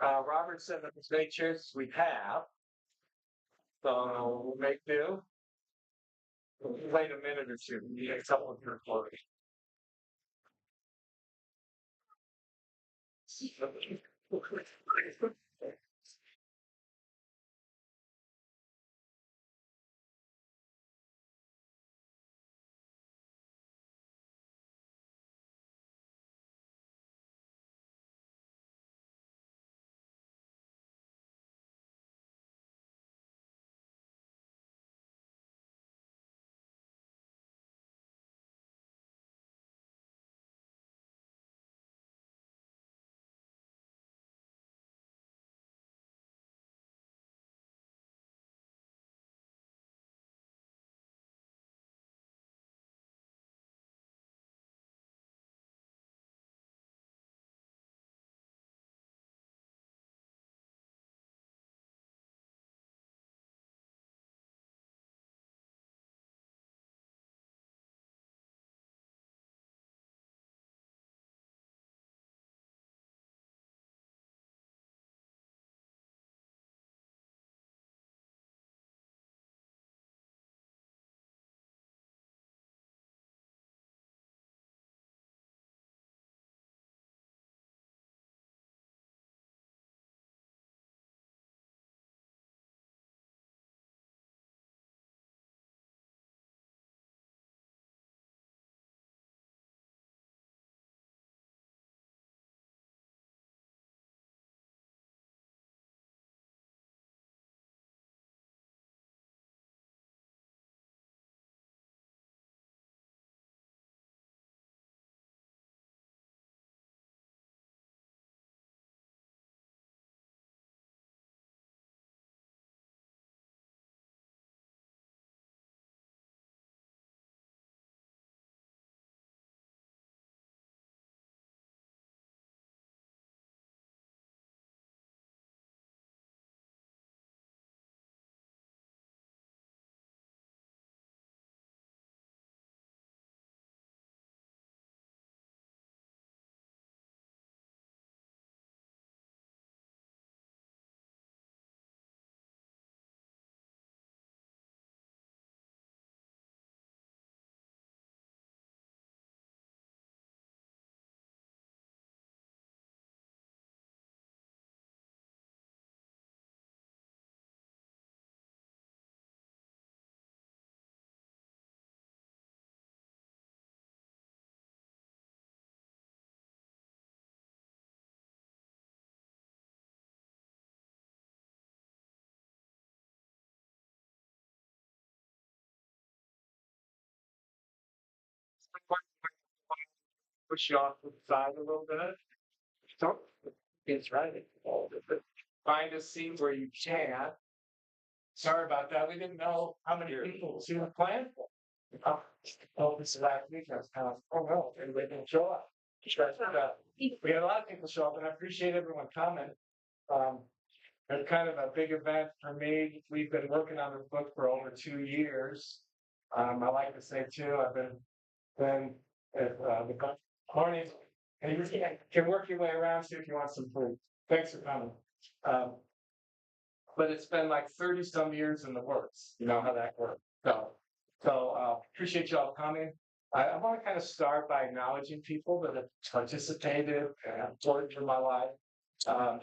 Robert said that as many chances we have, so we'll make do. We'll wait a minute or two. We need a couple of your clothes. Push you off to the side a little bit. So it's right. Find a seat where you can. Sorry about that. We didn't know how many people was here planned for. Oh, this last week I was kind of, oh no, everybody didn't show up. But, we had a lot of people show up, and I appreciate everyone coming. Um, it's kind of a big event for me. We've been working on this book for over 2 years. I like to say too, I've been at the morning, and you can work your way around, see if you want some food. Thanks for coming. Um, but it's been like 30 some years in the works. You know how that works. So appreciate y'all coming. I want to kind of start by acknowledging people that have participated and important in my life. Um,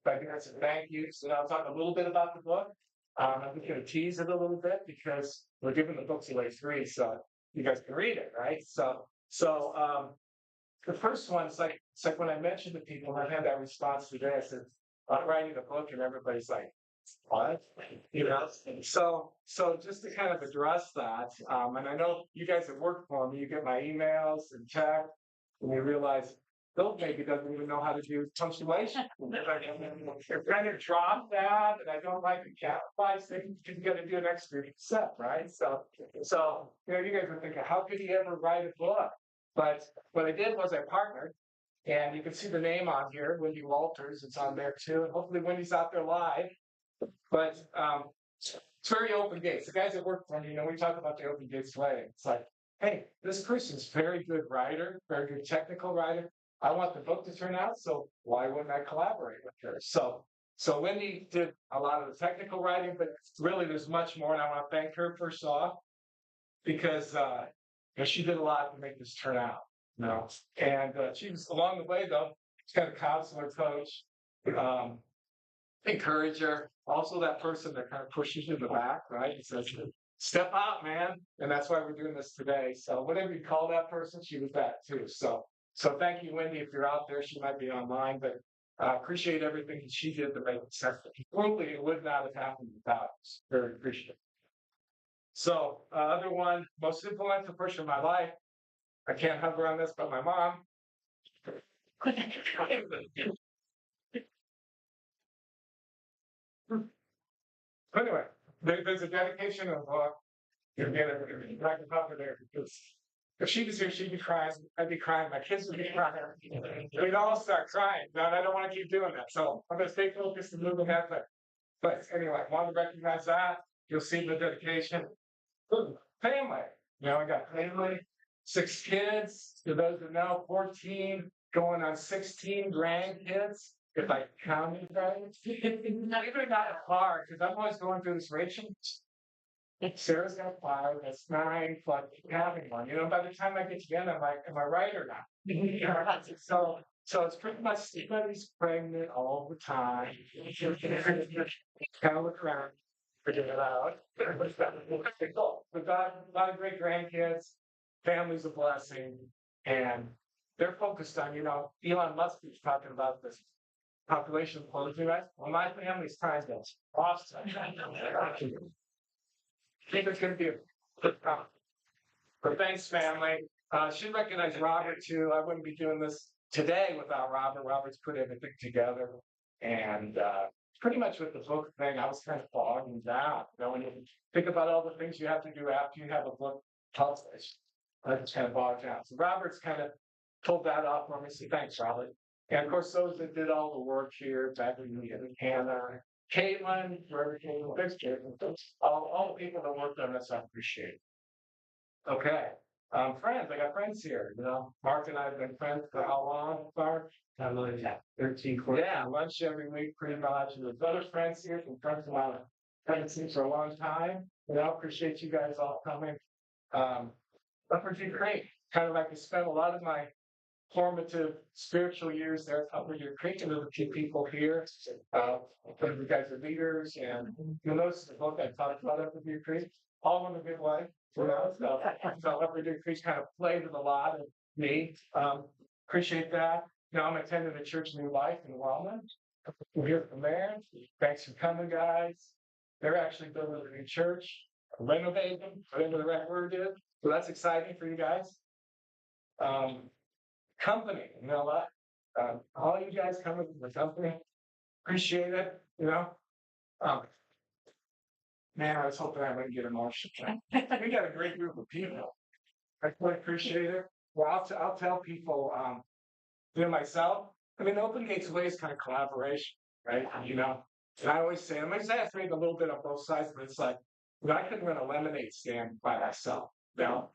by doing some thank yous, and I'll talk a little bit about the book. I'm just going to tease it a little bit because we're giving the books away free, so you guys can read it, right? So the first one, it's like when I mentioned to people, I've had that response today. I said, I'm writing a book, and everybody's like, what? You know? So just to kind of address that, and I know you guys have worked for me, you get my emails and text, and you realize Bill maybe doesn't even know how to do punctuation. You're trying to drop that, and I don't like to capitalize things. You got to do an extra step, right? So you guys are thinking, how could he ever write a book? But what I did was I partnered, and you can see the name on here, Wendy Walters. It's on there too, and hopefully Wendy's out there live. But it's very open gates. The guys that work for me, we talk about the open gates way. It's like, hey, this person's very good writer, very good technical writer. I want the book to turn out, so why wouldn't I collaborate with her? So Wendy did a lot of the technical writing, but really there's much more, and I want to thank her first off because she did a lot to make this turn out. You know, and she was along the way though. She's kind of counselor, coach, um, encourager, also that person that kind of pushes you in the back, right? And says, "Step out, man," and that's why we're doing this today. So whatever you call that person, she was that too. So thank you, Wendy. If you're out there, she might be online, but appreciate everything she did to make it successful. Truly, it would not have happened without us. Very appreciative. So, other one, most influential person in my life, I can't hug her on this, but my mom. Anyway, there's a dedication of, you get it, I can hug her there because if she was here, she'd be crying. I'd be crying. My kids would be crying. We'd all start crying. No, I don't want to keep doing that. So I'm going to stay focused and move ahead. But anyway, I want to recognize that. You'll see the dedication. Family. You know, I got family, 6 kids. To those that know, 14, going on 16 grandkids. If I counted right, not even that far, because I'm always going through this ratio. Sarah's got 5, that's 9, plus having one. You know, by the time I get to the end, I'm like, am I right or not? So it's pretty much everybody's pregnant all the time. Kind of look around, figure it out. We've got a lot of great grandkids, family's a blessing, and they're focused on, you know, Elon Musk was talking about this population closing, right? Well, my family's trying to offset. I think it's going to be a good time. But thanks, family. Should recognize Robert too. I wouldn't be doing this today without Robert. Robert's put everything together, and pretty much with the book thing, I was kind of bogging down. You know, when you think about all the things you have to do after you have a book published, I just kind of bogged down. So Robert's kind of pulled that off for me. So thanks, Robert. And of course, those that did all the work here, Becky and Hannah, Caitlin, wherever Caitlin, thanks, Caitlin. All the people that worked on this, I appreciate. Okay. Friends, I got friends here. You know, Mark and I have been friends for how long, Mark? I don't know, yeah, 13, 14. Yeah, lunch every week, pretty much. And there's other friends here, some friends of mine haven't seen for a long time. You know, appreciate you guys all coming. Upper Deep Creek, kind of like I spent a lot of my formative spiritual years there at Upper Deer Creek, and there's a few people here. Some of you guys are leaders, and you'll notice the book I talked about Upper Deer Creek, all in a good way. You know, so Upper Deer Creek's kind of played with a lot of me. Appreciate that. Now I'm attending the Church New Life in Wellman. We'll hear from there. Thanks for coming, guys. They're actually building a new church, renovating, whatever the right word is. So that's exciting for you guys. Company, you know what? All you guys coming from the company, appreciate it. You know, man, I was hoping I wouldn't get emotional. We got a great group of people. I really appreciate it. Well, I'll tell people, you know, myself. I mean, Open Gates Way is kind of collaboration, right? You know, and I always say, I'm exaggerating a little bit on both sides, but it's like, you know, I couldn't run a lemonade stand by myself. You know,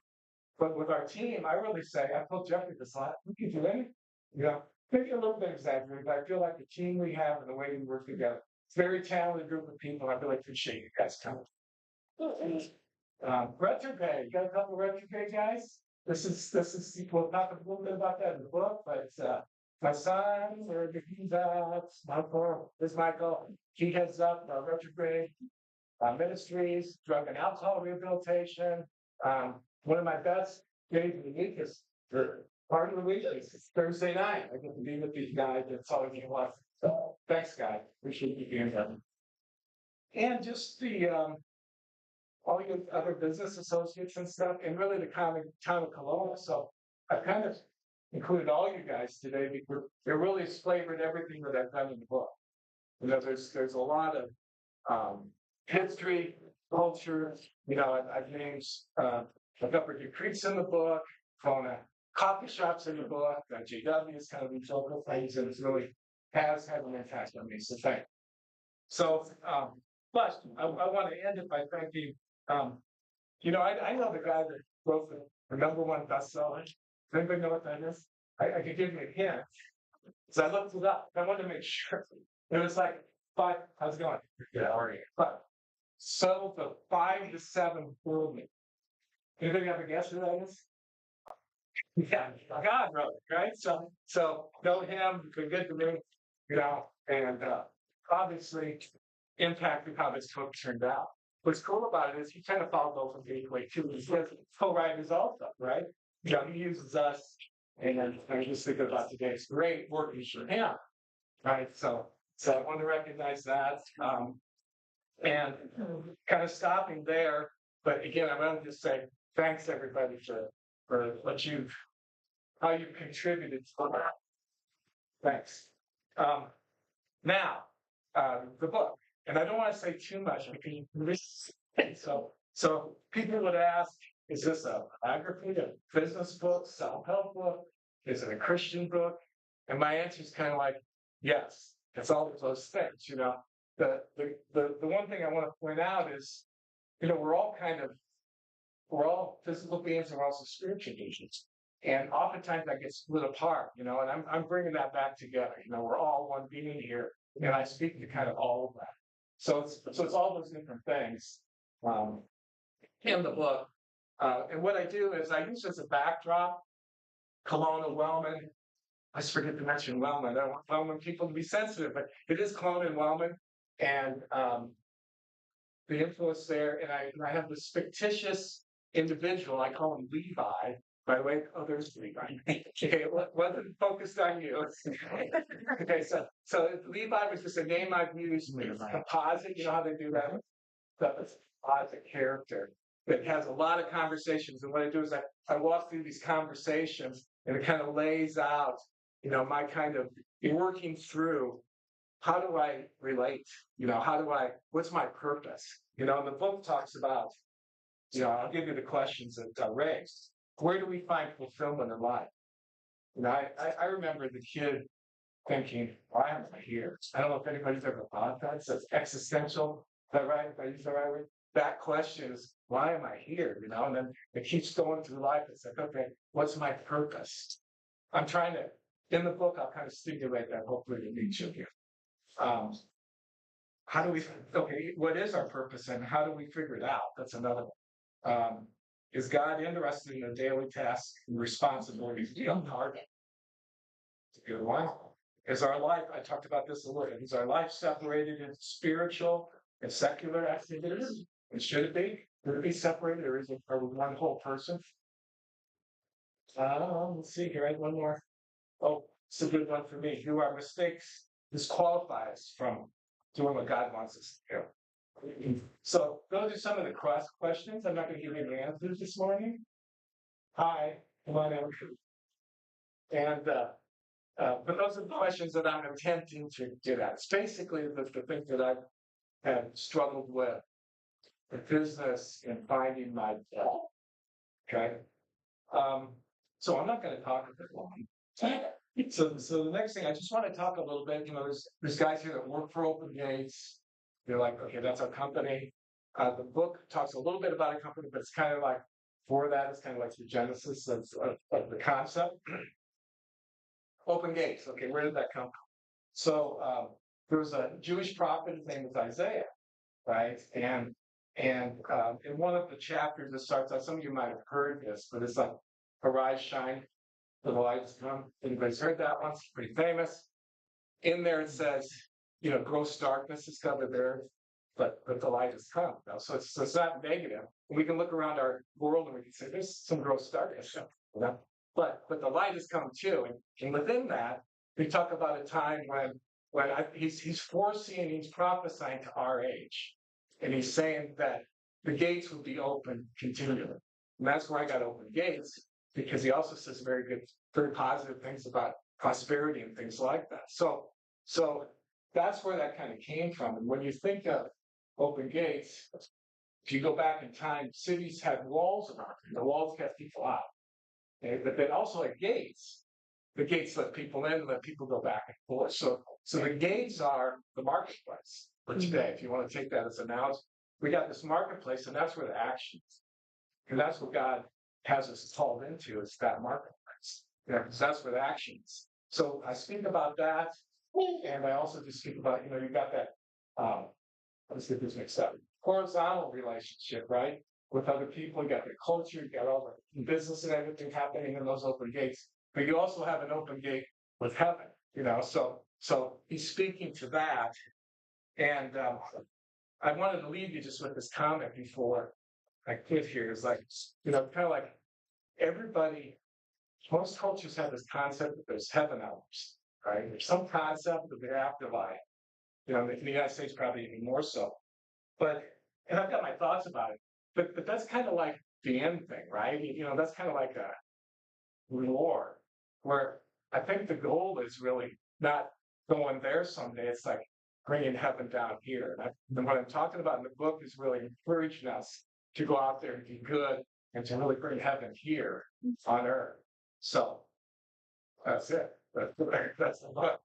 but with our team, I really say, I told Jeffrey this lot, we can do anything. You know, maybe a little bit exaggerated, but I feel like the team we have and the way we work together, it's a very talented group of people. I really appreciate you guys coming. Retrograde, you got a couple of retrograde guys? This is we'll talk a little bit about that in the book, but my son, where he's at, Michael, this Michael, he heads up retrograde ministries, drug and alcohol rehabilitation. One of my best days of the week is part of the week is Thursday night. I get to be with these guys. It's always a blessing. So thanks, guys. Appreciate you being here. And just the all your other business associates and stuff, and really the town of Kelowna. So I kind of included all you guys today because it really flavored everything that I've done in the book. You know, there's a lot of history, culture. You know, I've named a couple of creeks in the book, Kelowna coffee shops in the book, JW is kind of these local things, and it's really has had an impact on me. So thank you. So, but I want to end it by thanking. You know, I know the guy that wrote the #1 bestseller. Does anybody know what that is? I could give you a hint. So I looked it up. I wanted to make sure. It was like five. How's it going? Yeah, how are you? But so the 5 to 7 billion. Anybody have a guess who that is? Yeah, God wrote it, right? So know him, been good to me, and obviously impacted how this book turned out. What's cool about it is he kind of followed those from Gateway too. He says co-writers also, right? He uses us, and I just think about today. It's great working for him, right? So I want to recognize that, and kind of stopping there. But again, I want to just say thanks everybody for how you've contributed to that. Thanks. Um, Now, the book, and I don't want to say too much because so people would ask, is this a biography, a business book, self-help book? Is it a Christian book? And my answer is kind of like, yes, it's all of those things. The one thing I want to point out is, we're all physical beings and we're also spiritual beings. And oftentimes that gets split apart, and I'm bringing that back together. We're all one being here, and I speak to kind of all of that. So it's all those different things um, in the book. And what I do is I use as a backdrop Kelowna, Wellman. I just forget to mention Wellman. I don't want Wellman people to be sensitive, but it is Kelowna and Wellman, and the influence there. And I have this fictitious individual. I call him Levi. By the way, there's Levi. Okay, it wasn't focused on you. Okay, so Levi was just a name I've used. Composite, you know how they do that? So it's a composite character that has a lot of conversations. And what I do is I walk through these conversations, and it kind of lays out, my kind of working through how do I relate? What's my purpose? And the book talks about, I'll give you the questions that are raised. Where do we find fulfillment in life? I remember the kid thinking, why am I here? I don't know if anybody's ever thought that. So it's existential. Is that right? If I use the right word? That question is, why am I here? And then it keeps going through life. It's like, okay, what's my purpose? I'm trying to, in the book, I'll kind of stimulate that hopefully to meet you here. What is our purpose and how do we figure it out? That's another one. Is God interested in the daily tasks and responsibilities beyond hard? It's a good one. Is our life, I talked about this a little bit, is our life separated into spiritual and secular activities? And should it be? Should it be separated, or are we one whole person? Let's see here. I had one more. Oh, it's a good one for me. Do our mistakes disqualify us from doing what God wants us to do? So those are some of the cross questions. I'm not going to give you any answers this morning. Hi, come on in. And but those are the questions that I'm attempting to get at. It's basically the things that I have struggled with in business and finding my path. Okay. So I'm not going to talk a bit long. So the next thing I just want to talk a little bit. There's guys here that work for Open Gates. They're like, okay, that's our company. The book talks a little bit about a company, but it's kind of like it's kind of like the genesis of the concept. Open Gates. Okay, where did that come from? So there was a Jewish prophet. His name was Isaiah, right? And in one of the chapters, it starts out. Some of you might have heard this, but it's like, arise, shine, for the light has come. Anybody's heard that one? It's pretty famous. In there it says, gross darkness has covered the earth, but the light has come. So it's not negative. We can look around our world and we can say there's some gross darkness. But the light has come too. And within that, we talk about a time when he's foreseeing, he's prophesying to our age. And he's saying that the gates would be open continually. And that's where I got Open Gates, because he also says very positive things about prosperity and things like that. So that's where that kind of came from. And when you think of Open Gates, if you go back in time, cities had walls around them. The walls kept people out. Okay? But then also at gates, the gates let people in and let people go back and forth. So the gates are the marketplace for today. If you want to take that as an analogy, we got this marketplace, and that's where the action is. And that's what God has us called into, is that marketplace. Yeah, because that's what actions. So I speak about that, and I also just speak about, you've got that, let's get this mixed up. Horizontal relationship, right? With other people, you got the culture, you got all the business and everything happening in those open gates. But you also have an open gate with heaven, so he's speaking to that. And I wanted to leave you just with this comment before I quit here. Is like, kind of like everybody, most cultures have this concept that there's heaven hours, right? There's some concept of the afterlife. In the United States, probably even more so. But, and I've got my thoughts about it, but that's kind of like the end thing, right? That's kind of like a reward where I think the goal is really not going there someday. It's like bringing heaven down here. And what I'm talking about in the book is really encouraging us to go out there and be good and to really bring heaven here on earth. So that's it. That's the book.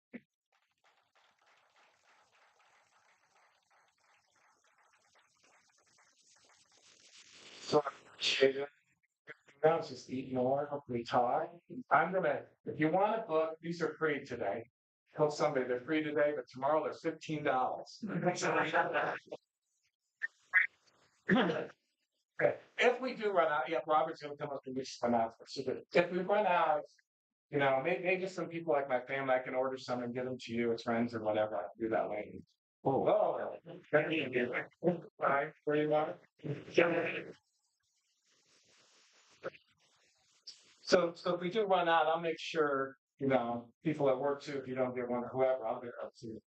So I appreciate it. Now it's just eat more, hopefully talk. If you want a book, these are free today. Tell somebody they're free today, but tomorrow they're $15. If we do run out, yeah, Robert's gonna come up and we run out. If we run out, maybe some people like my family, I can order some and give them to you as friends or whatever. I'll do that later. Oh, fine, where you want it? So if we do run out, I'll make sure, people at work too, if you don't get one or whoever, I'll get up to.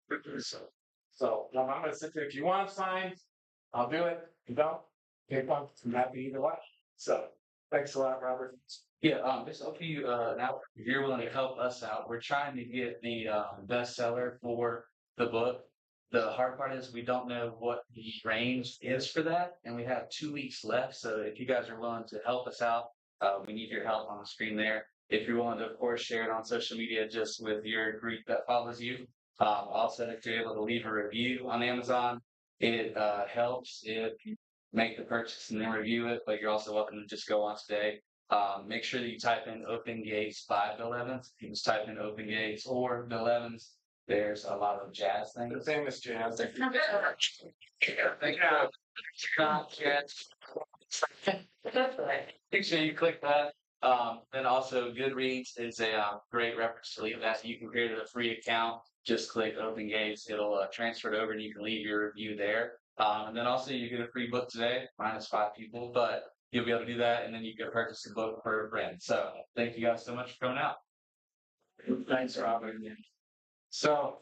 So I'm gonna sit there. If you want signs, I'll do it. If you don't, take one. I'm happy either way. So thanks a lot, Robert. Yeah, just hope you now if you're willing to help us out. We're trying to get the bestseller for the book. The hard part is we don't know what the range is for that, and we have 2 weeks left. So if you guys are willing to help us out, we need your help on the screen there. If you're willing to, of course, share it on social media just with your group that follows you. Also, if you're able to leave a review on Amazon, it helps if you make the purchase and then review it. But you're also welcome to just go on today. Make sure that you type in Open Gates 5 to 11s. You can just type in Open Gates or the 11s. There's a lot of jazz things. The famous jazz. Thank you. Not jazz. Make sure you click that. Then also Goodreads is a great reference to leave that. You can create a free account. Just click Open Gates. It'll transfer it over and you can leave your review there. And then also you get a free book today, minus 5 people, but you'll be able to do that and then you can purchase the book for a friend. So thank you guys so much for coming out. Thanks, Robert. So,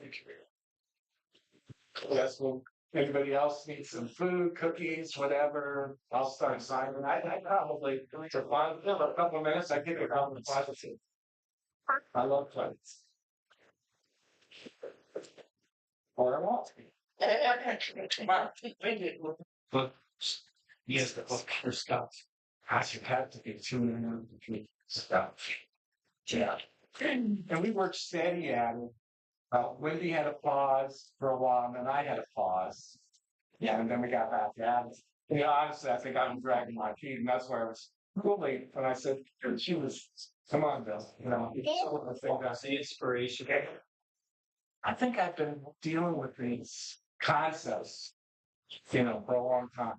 yes, well, anybody else need some food, cookies, whatever? I'll start signing. I probably, for fun, a couple of minutes, I give you a couple of plates. I love plates. Or I won't. But, yes, the book for stuff. I should have to be tuning in stuff. Yeah. And we worked steady at it. Wendy had a pause for a while, and then I had a pause. Yeah, and then we got back at it. Honestly, I think I'm dragging my feet, and that's where I was really when I said she was, come on, Bill, I think that's the inspiration. I think I've been dealing with these concepts, for a long time.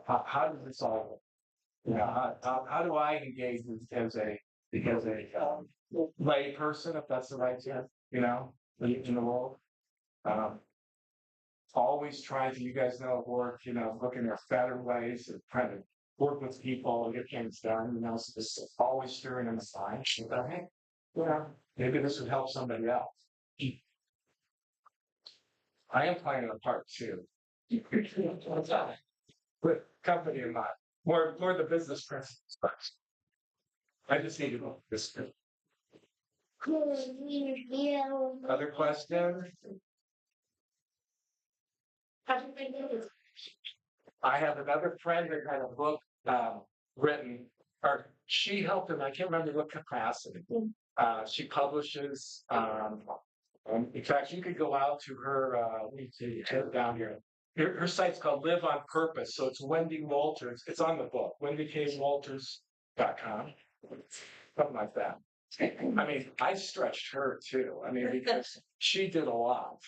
How does this all, how do I engage as a lay person, if that's the right term, in the world? Always trying to, you guys know, at work, looking at better ways of trying to work with people and get things done, so it's always steering in the sign. Hey, maybe this would help somebody else. I am playing a part too. With company in mind. More the business principles first. I just need to go this. Other questions? I have another friend that had a book written, or she helped him. I can't remember what capacity. She publishes. In fact, you could go out to her. Let me see, down here. Her site's called Live on Purpose. So it's Wendy Walters. It's on the book. WendyKWalters.com. Something like that. I mean, I stretched her too. I mean, because she did a lot.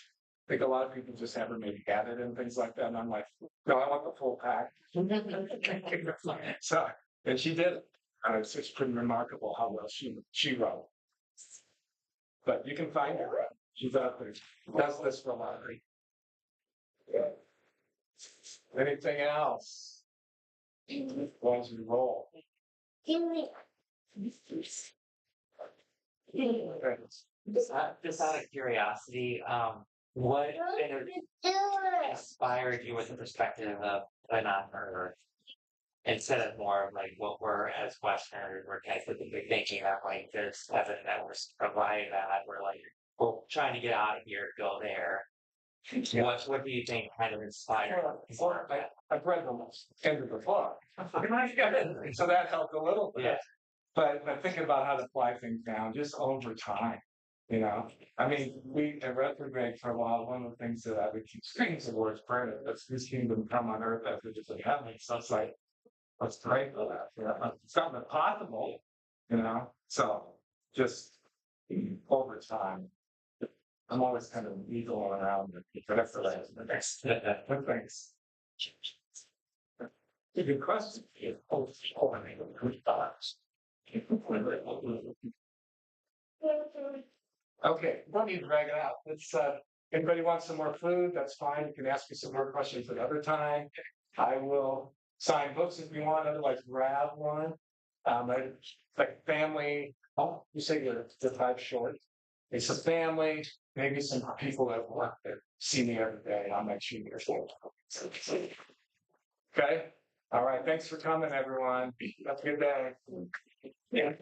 I think a lot of people just have her maybe added and things like that. And I'm like, no, I want the full pack. So, and she did it. It's pretty remarkable how well she wrote. But you can find her. She's out there. Does this for a lot. Anything else? As we roll. Just out of curiosity, what kind of inspired you with the perspective of an Earth instead of more of like what we're as Westerners, we're kind of typically thinking that like there's heaven that we're provided that we're like, we're trying to get out of here, go there. What do you think kind of inspired more of that? I've read almost end of the book. So that helped a little bit. Yeah. But thinking about how to apply things down just over time, you know. I mean, we at retrograde for a while, one of the things that I would keep saying is the words prayer, that's his kingdom come on earth as it is in heaven. So it's like, let's pray for that. You know? It's something possible, you know. So just over time. I'm always kind of eagling around the rest of the next things. Good question. Okay, don't need to drag it out. Let's anybody wants some more food, that's fine. You can ask me some more questions another time. I will sign books if you want, otherwise grab one. Like family, oh, you say you're the 5 short. It's a family, maybe some people that work that see me every day. I'll make sure you're safe. Okay? All right. Thanks for coming, everyone. Have a good day. Yeah.